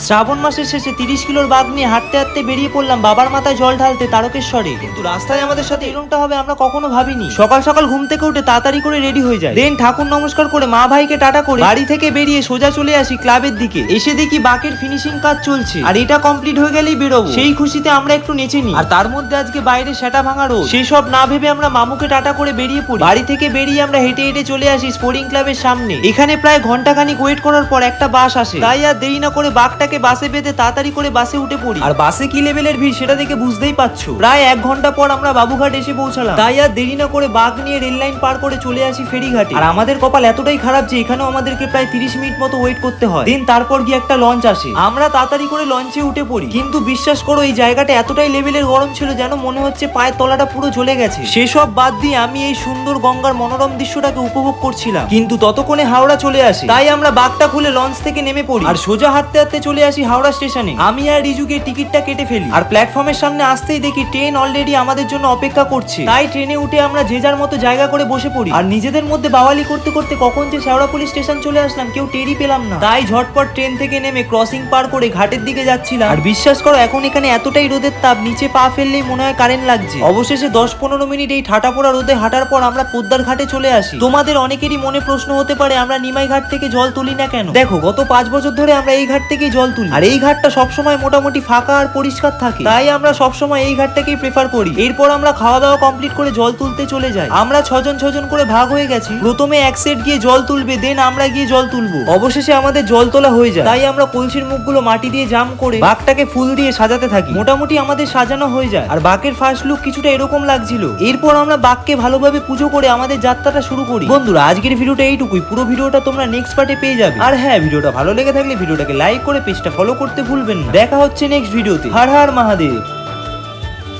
শ্রাবণ মাসের শেষে 30 কিলোর বাঘ নিয়ে হাঁটতে হাঁটতে বেরিয়ে পড়লাম বাবার মাথায় জল ঢালতে তারকেশ্বরে। কিন্তু রাস্তায় আমাদের সাথে এরকমটা হবে আমরা কখনো ভাবিনি। সকাল সকাল ঘুম থেকে উঠে তাড়াতাড়ি করে রেডি হয়ে যায়, দেন ঠাকুর নমস্কার করে মা ভাইকে টাটা করে বাড়ি থেকে বেরিয়ে সোজা চলে আসি ক্লাবের দিকে। এসে দেখি বাকের ফিনিশিং কাজ চলছে, আর এটা কমপ্লিট হয়ে গেলেই বেরোবো। সেই খুশিতে আমরা একটু নেচে নিই, আর তার মধ্যে আজকে বাইরে সেটা ভাঙা রোদ। সেসব না ভেবে আমরা মামুকে টাটা করে বেরিয়ে পড়ি। বাড়ি থেকে বেরিয়ে আমরা হেঁটে হেঁটে চলে আসি স্পোর্টিং ক্লাবের সামনে। এখানে প্রায় ঘন্টাখানিক ওয়েট করার পর একটা বাস আসে, তাই আর দেরি না করে বাঘটাকে বাসে বেঁধে তাড়াতাড়ি করে বাসে উঠে পড়ি। আর বাসে কি লেভেলের ভিড় সেটা দেখে বুঝতেই পারছো। প্রায় 1 ঘন্টা পর আমরা বাবুঘাট এসে পৌঁছালাম, তাই আর দেরি না করে বাঘ নিয়ে রেল লাইন পার করে চলে আসি ফেরিঘাটে। আর আমাদের কপাল এতটাই খারাপ যে এখানেও আমাদেরকে প্রায় 30 মিনিট মতো ওয়েট করতে হয়। দিন তারপর গিয়ে একটা লঞ্চ আসে, আমরা তাড়াতাড়ি করে লঞ্চে উঠে পড়ি। কিন্তু বিশ্বাস করো এই জায়গাটা এতটাই লেভেলের গরম ছিল যেন মনে হচ্ছে পায়ের তলাটা পুরো জ্বলে গেছে। সেসব বাদ দিয়ে আমি এই সুন্দর গঙ্গার মনোরম দৃশ্যটাকে উপভোগ করছিলাম। কিন্তু ততক্ষণে হাওড়া চলে আসে, তাই আমরা বাঘটা খুলে লঞ্চ থেকে নেমে পড়ি আর সোজা হাঁটতে হাঁটতে চলে আসি হাওড়া স্টেশনে। আমি আর রিজুকে টিকিটটা কেটে ফেলি, আর প্ল্যাটফর্মের সামনে আসতেই দেখি ট্রেন অলরেডি আমাদের জন্য অপেক্ষা করছে। তাই ট্রেনে উঠে আমরা যে যার মতো জায়গা করে বসে পড়ি, আর নিজেদের মধ্যে বাওয়ালি করতে করতে কখন যে শেওড়াফুলি স্টেশন চলে আসলাম কেউ টেরই পেলাম না। তাই ঝটপট ট্রেন থেকে নেমে ক্রসিং পার করে ঘাটের দিকে যাচ্ছিলাম। আর বিশ্বাস করো এখন এখানে এতটাই রোদের তাপ, নিচে পা ফেললেই মনে হয় কারেন্ট লাগছে। অবশেষে 10-15 মিনিট এই ঠাটা পোড়া রোদে হাঁটার পর আমরা পোদ্দার ঘাটে চলে আসি। তোমাদের অনেকেরই মনে প্রশ্ন হতে পারে আমরা নিমাই ঘাট থেকে জল তুলি না কেন। দেখো গত 5 বছর ধরে আমরা এই ঘাট থেকেই জল তুলি, আর এই ঘাটটা সবসময় মোটামুটি ফাঁকা আর পরিষ্কার থাকে, তাই আমরা সবসময় এই ঘাটটাকেই প্রেফার করি। এরপর আমরা খাওয়া দাওয়া কমপ্লিট করে জল তুলতে চলে যাই। আমরা 6 জন করে ভাগ হয়ে গেছি। প্রথমে এক সেট গিয়ে জল তুলবে, দেন আমরা গিয়ে জল তুলবো। অবশেষে আমাদের জল তোলা হয়ে যায়, তাই আমরা কলসির মুখগুলো মাটি দিয়ে জাম করে বাঘটাকে ফুল দিয়ে সাজাতে থাকি। মোটামুটি আমাদের সাজানো হয়ে যায়, আর বাঘের ফার্স্ট লুক কিছুটা এরকম লাগছিল। এরপর আমরা বাঘকে ভালোভাবে পুজো করে আমাদের যাত্রাটা শুরু করি। বন্ধুরা আজকের ভিডিওটা এইটুকুই, পুরো ভিডিওটা তোমরা নেক্সট পার্টে পেয়ে যাবে। আর হ্যাঁ, ভিডিওটা ভালো লেগে থাকলে ভিডিওটাকে লাইক করে পেজটা ফলো করতে ভুলবেন না। দেখা হচ্ছে নেক্সট ভিডিওতে। হর হর মহাদেব।